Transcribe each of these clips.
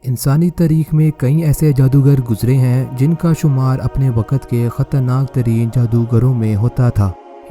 انسانی تاریخ میں کئی ایسے جادوگر گزرے ہیں جن کا شمار اپنے وقت کے خطرناک ترین جادوگروں میں ہوتا تھا۔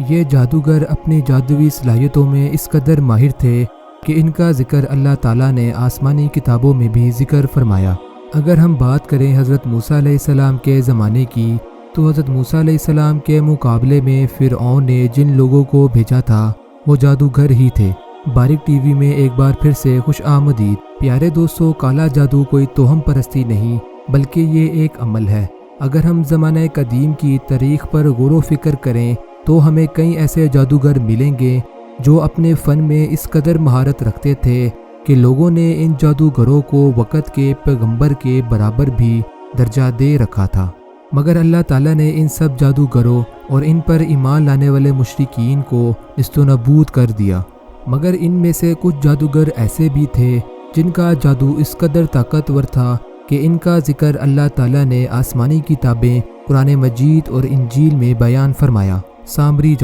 یہ جادوگر اپنی جادوئی صلاحیتوں میں اس قدر ماہر تھے کہ ان کا ذکر اللہ تعالیٰ نے آسمانی کتابوں میں بھی ذکر فرمایا۔ اگر ہم بات کریں حضرت موسیٰ علیہ السلام کے زمانے کی، تو حضرت موسیٰ علیہ السلام کے مقابلے میں فرعون نے جن لوگوں کو بھیجا تھا وہ جادوگر ہی تھے۔ باریک ٹی وی میں ایک بار پھر سے خوش آمدید۔ پیارے دوستو، کالا جادو کوئی توہم پرستی نہیں بلکہ یہ ایک عمل ہے۔ اگر ہم زمانہ قدیم کی تاریخ پر غور و فکر کریں تو ہمیں کئی ایسے جادوگر ملیں گے جو اپنے فن میں اس قدر مہارت رکھتے تھے کہ لوگوں نے ان جادوگروں کو وقت کے پیغمبر کے برابر بھی درجہ دے رکھا تھا، مگر اللہ تعالیٰ نے ان سب جادوگروں اور ان پر ایمان لانے والے مشرکین کو نیست و نابود کر دیا۔ مگر ان میں سے کچھ جادوگر ایسے بھی تھے جن کا جادو اس قدر طاقتور تھا کہ ان کا ذکر اللہ تعالیٰ نے آسمانی کتابیں قرآن مجید اور انجیل میں بیان فرمایا۔ سامری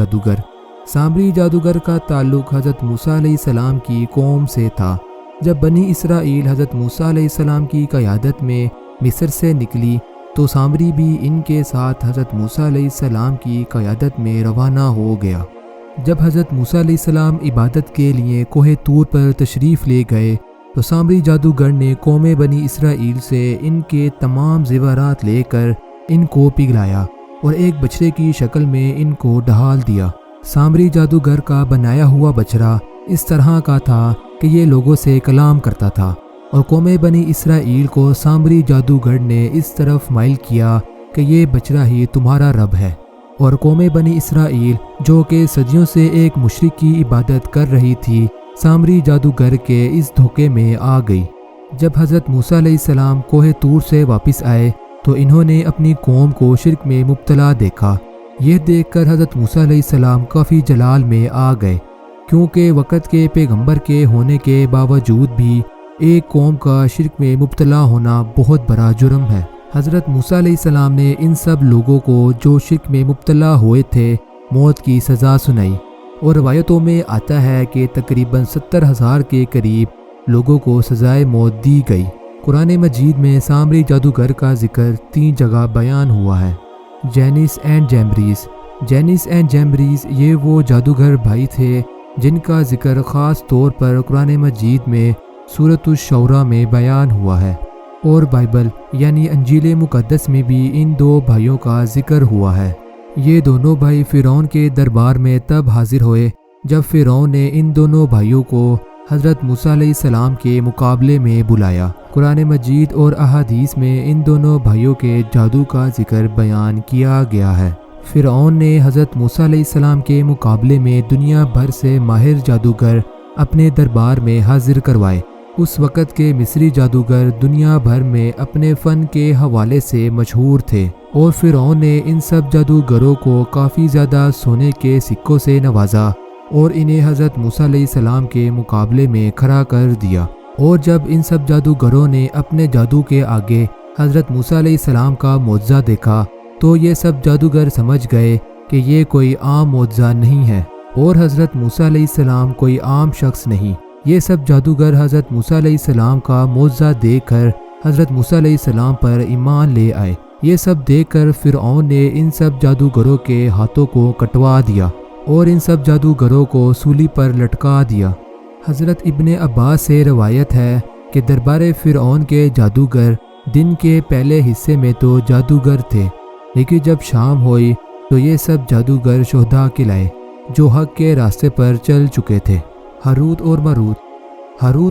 جادوگر کا تعلق حضرت موسیٰ علیہ السلام کی قوم سے تھا۔ جب بنی اسرائیل حضرت موسیٰ علیہ السلام کی قیادت میں مصر سے نکلی تو سامری بھی ان کے ساتھ حضرت موسیٰ علیہ السلام کی قیادت میں روانہ ہو گیا۔ جب حضرت موسیٰ علیہ السلام عبادت کے لیے کوہ طور پر تشریف لے گئے تو سامری جادوگر نے قوم بنی اسرائیل سے ان کے تمام زیورات لے کر ان کو پگھلایا اور ایک بچڑے کی شکل میں ان کو ڈھال دیا۔ سامری جادوگر کا بنایا ہوا بچڑا اس طرح کا تھا کہ یہ لوگوں سے کلام کرتا تھا، اور قوم بنی اسرائیل کو سامری جادوگر نے اس طرف مائل کیا کہ یہ بچڑا ہی تمہارا رب ہے، اور قوم بنی اسرائیل جو کہ صدیوں سے ایک مشرک کی عبادت کر رہی تھی، سامری جادوگر کے اس دھوکے میں آ گئی۔ جب حضرت موسیٰ علیہ السلام کوہ طور سے واپس آئے تو انہوں نے اپنی قوم کو شرک میں مبتلا دیکھا۔ یہ دیکھ کر حضرت موسیٰ علیہ السلام کافی جلال میں آ گئے، کیونکہ وقت کے پیغمبر کے ہونے کے باوجود بھی ایک قوم کا شرک میں مبتلا ہونا بہت بڑا جرم ہے۔ حضرت موسیٰ علیہ السلام نے ان سب لوگوں کو جو شرک میں مبتلا ہوئے تھے موت کی سزا سنائی، اور روایتوں میں آتا ہے کہ تقریباً 70,000 کے قریب لوگوں کو سزائے موت دی گئی۔ قرآن مجید میں سامری جادوگر کا ذکر 3 جگہ بیان ہوا ہے۔ جینس اینڈ جیمبریز یہ وہ جادوگر بھائی تھے جن کا ذکر خاص طور پر قرآن مجید میں سورۃ الشعراء میں بیان ہوا ہے، اور بائبل یعنی انجیل مقدس میں بھی ان 2 بھائیوں کا ذکر ہوا ہے۔ یہ دونوں بھائی فرعون کے دربار میں تب حاضر ہوئے جب فرعون نے ان دونوں بھائیوں کو حضرت موسیٰ علیہ السلام کے مقابلے میں بلایا۔ قرآن مجید اور احادیث میں ان دونوں بھائیوں کے جادو کا ذکر بیان کیا گیا ہے۔ فرعون نے حضرت موسیٰ علیہ السلام کے مقابلے میں دنیا بھر سے ماہر جادوگر اپنے دربار میں حاضر کروائے۔ اس وقت کے مصری جادوگر دنیا بھر میں اپنے فن کے حوالے سے مشہور تھے، اور فرعون نے ان سب جادوگروں کو کافی زیادہ سونے کے سکوں سے نوازا اور انہیں حضرت موسیٰ علیہ السلام کے مقابلے میں کھڑا کر دیا۔ اور جب ان سب جادوگروں نے اپنے جادو کے آگے حضرت موسیٰ علیہ السلام کا معجزہ دیکھا تو یہ سب جادوگر سمجھ گئے کہ یہ کوئی عام معجزہ نہیں ہے، اور حضرت موسیٰ علیہ السلام کوئی عام شخص نہیں۔ یہ سب جادوگر حضرت موسیٰ علیہ السلام کا معجزہ دیکھ کر حضرت موسیٰ علیہ السلام پر ایمان لے آئے۔ یہ سب دیکھ کر فرعون نے ان سب جادوگروں کے ہاتھوں کو کٹوا دیا اور ان سب جادوگروں کو سولی پر لٹکا دیا۔ حضرت ابن عباس سے روایت ہے کہ دربار فرعون کے جادوگر دن کے پہلے حصے میں تو جادوگر تھے، لیکن جب شام ہوئی تو یہ سب جادوگر شہداء کہلائے جو حق کے راستے پر چل چکے تھے۔ ہاروت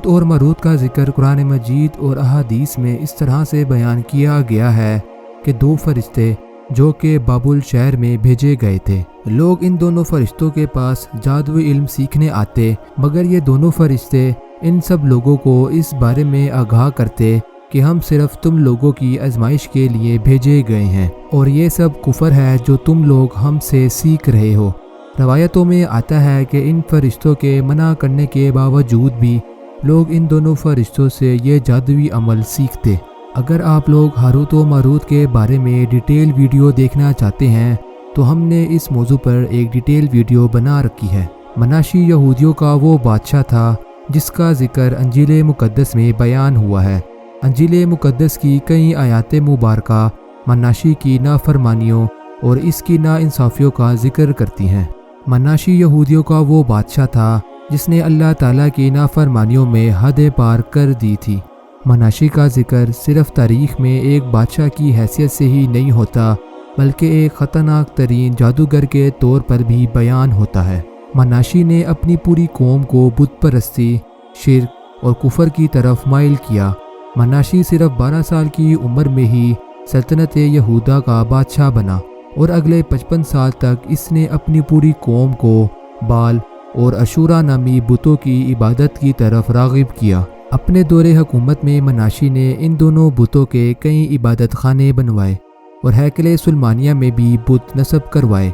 اور ماروت کا ذکر قرآن مجید اور احادیث میں اس طرح سے بیان کیا گیا ہے کہ 2 فرشتے جو کہ بابل شہر میں بھیجے گئے تھے۔ لوگ ان دونوں فرشتوں کے پاس جادوئی علم سیکھنے آتے، مگر یہ دونوں فرشتے ان سب لوگوں کو اس بارے میں آگاہ کرتے کہ ہم صرف تم لوگوں کی آزمائش کے لیے بھیجے گئے ہیں، اور یہ سب کفر ہے جو تم لوگ ہم سے سیکھ رہے ہو۔ روایتوں میں آتا ہے کہ ان فرشتوں کے منع کرنے کے باوجود بھی لوگ ان دونوں فرشتوں سے یہ جادوئی عمل سیکھتے۔ اگر آپ لوگ ہاروت و ماروت کے بارے میں ڈیٹیل ویڈیو دیکھنا چاہتے ہیں تو ہم نے اس موضوع پر ایک ڈیٹیل ویڈیو بنا رکھی ہے۔ مناشی یہودیوں کا وہ بادشاہ تھا جس کا ذکر انجیل مقدس میں بیان ہوا ہے۔ انجیل مقدس کی کئی آیات مبارکہ مناشی کی نافرمانیوں اور اس کی ناانصافیوں کا ذکر کرتی ہیں۔ مناشی یہودیوں کا وہ بادشاہ تھا جس نے اللہ تعالیٰ کی نافرمانیوں میں حدیں پار کر دی تھی۔ مناشی کا ذکر صرف تاریخ میں ایک بادشاہ کی حیثیت سے ہی نہیں ہوتا بلکہ ایک خطرناک ترین جادوگر کے طور پر بھی بیان ہوتا ہے۔ مناشی نے اپنی پوری قوم کو بت پرستی، شرک اور کفر کی طرف مائل کیا۔ مناشی صرف 12 سال کی عمر میں ہی سلطنت یہودا کا بادشاہ بنا اور اگلے 55 سال تک اس نے اپنی پوری قوم کو بال اور اشورا نامی بتوں کی عبادت کی طرف راغب کیا۔ اپنے دور حکومت میں مناشی نے ان دونوں بتوں کے کئی عبادت خانے بنوائے اور ہیکل سلیمانیہ میں بھی بت نصب کروائے۔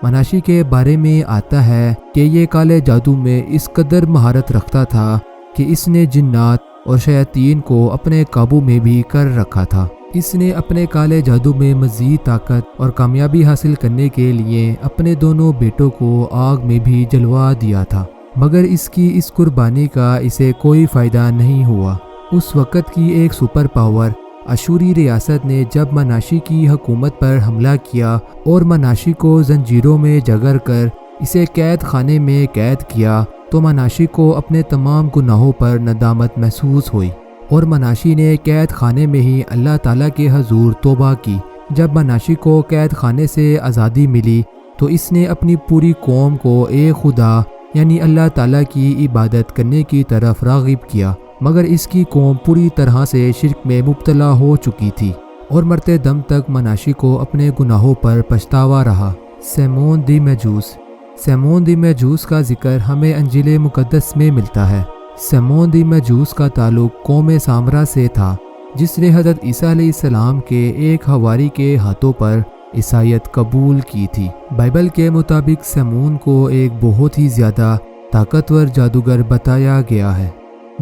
مناشی کے بارے میں آتا ہے کہ یہ کالے جادو میں اس قدر مہارت رکھتا تھا کہ اس نے جنات اور شیاطین کو اپنے قابو میں بھی کر رکھا تھا۔ اس نے اپنے کالے جادو میں مزید طاقت اور کامیابی حاصل کرنے کے لیے اپنے دونوں بیٹوں کو آگ میں بھی جلوا دیا تھا، مگر اس کی اس قربانی کا اسے کوئی فائدہ نہیں ہوا۔ اس وقت کی ایک سپر پاور اشوری ریاست نے جب مناشی کی حکومت پر حملہ کیا اور مناشی کو زنجیروں میں جگڑ کر اسے قید خانے میں قید کیا تو مناشی کو اپنے تمام گناہوں پر ندامت محسوس ہوئی اور مناشی نے قید خانے میں ہی اللہ تعالیٰ کے حضور توبہ کی۔ جب مناشی کو قید خانے سے آزادی ملی تو اس نے اپنی پوری قوم کو ایک خدا یعنی اللہ تعالیٰ کی عبادت کرنے کی طرف راغب کیا، مگر اس کی قوم پوری طرح سے شرک میں مبتلا ہو چکی تھی اور مرتے دم تک مناشی کو اپنے گناہوں پر پچھتاوا رہا۔ سیمون دی میجوس کا ذکر ہمیں انجیل مقدس میں ملتا ہے۔ سیمون دی میجوس کا تعلق قوم سامرا سے تھا جس نے حضرت عیسیٰ علیہ السلام کے ایک حواری کے ہاتھوں پر عیسائیت قبول کی تھی۔ بائبل کے مطابق سیمون کو ایک بہت ہی زیادہ طاقتور جادوگر بتایا گیا ہے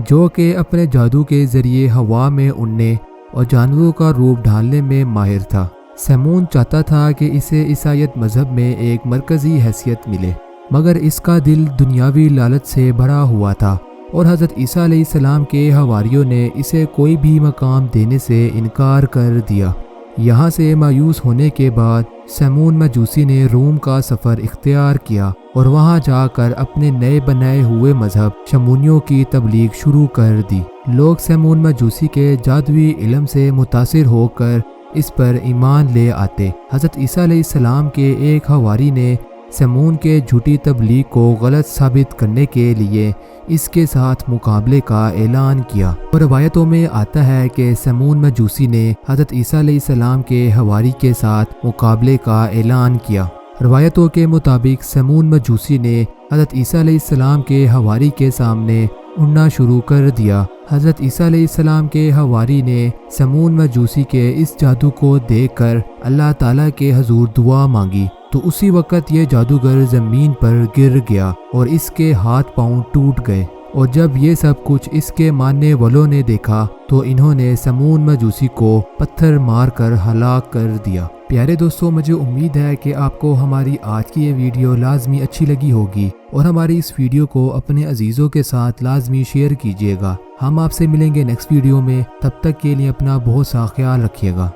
جو کہ اپنے جادو کے ذریعے ہوا میں اڑنے اور جانوروں کا روپ ڈھالنے میں ماہر تھا۔ سیمون چاہتا تھا کہ اسے عیسائیت مذہب میں ایک مرکزی حیثیت ملے، مگر اس کا دل دنیاوی لالچ سے بھرا ہوا تھا اور حضرت عیسیٰ علیہ السلام کے حواریوں نے اسے کوئی بھی مقام دینے سے انکار کر دیا۔ یہاں سے مایوس ہونے کے بعد سیمون مجوسی نے روم کا سفر اختیار کیا اور وہاں جا کر اپنے نئے بنائے ہوئے مذہب شمونیوں کی تبلیغ شروع کر دی۔ لوگ سیمون مجوسی کے جادوئی علم سے متاثر ہو کر اس پر ایمان لے آتے۔ حضرت عیسیٰ علیہ السلام کے ایک حواری نے سیمون کے جھوٹی تبلیغ کو غلط ثابت کرنے کے لیے اس کے ساتھ مقابلے کا اعلان کیا، اور روایتوں میں آتا ہے کہ سیمون مجوسی نے حضرت عیسیٰ علیہ السلام کے حواری کے ساتھ مقابلے کا اعلان کیا۔ روایتوں کے مطابق سیمون مجوسی نے حضرت عیسیٰ علیہ السلام کے حواری کے سامنے اڑنا شروع کر دیا۔ حضرت عیسیٰ علیہ السلام کے حواری نے سیمون مجوسی کے اس جادو کو دیکھ کر اللہ تعالیٰ کے حضور دعا مانگی تو اسی وقت یہ جادوگر زمین پر گر گیا اور اس کے ہاتھ پاؤں ٹوٹ گئے، اور جب یہ سب کچھ اس کے ماننے والوں نے دیکھا تو انہوں نے سیمون مجوسی کو پتھر مار کر ہلاک کر دیا۔ پیارے دوستو، مجھے امید ہے کہ آپ کو ہماری آج کی یہ ویڈیو لازمی اچھی لگی ہوگی اور ہماری اس ویڈیو کو اپنے عزیزوں کے ساتھ لازمی شیئر کیجیے گا۔ ہم آپ سے ملیں گے نیکسٹ ویڈیو میں، تب تک کے لیے اپنا بہت سا خیال رکھیے گا۔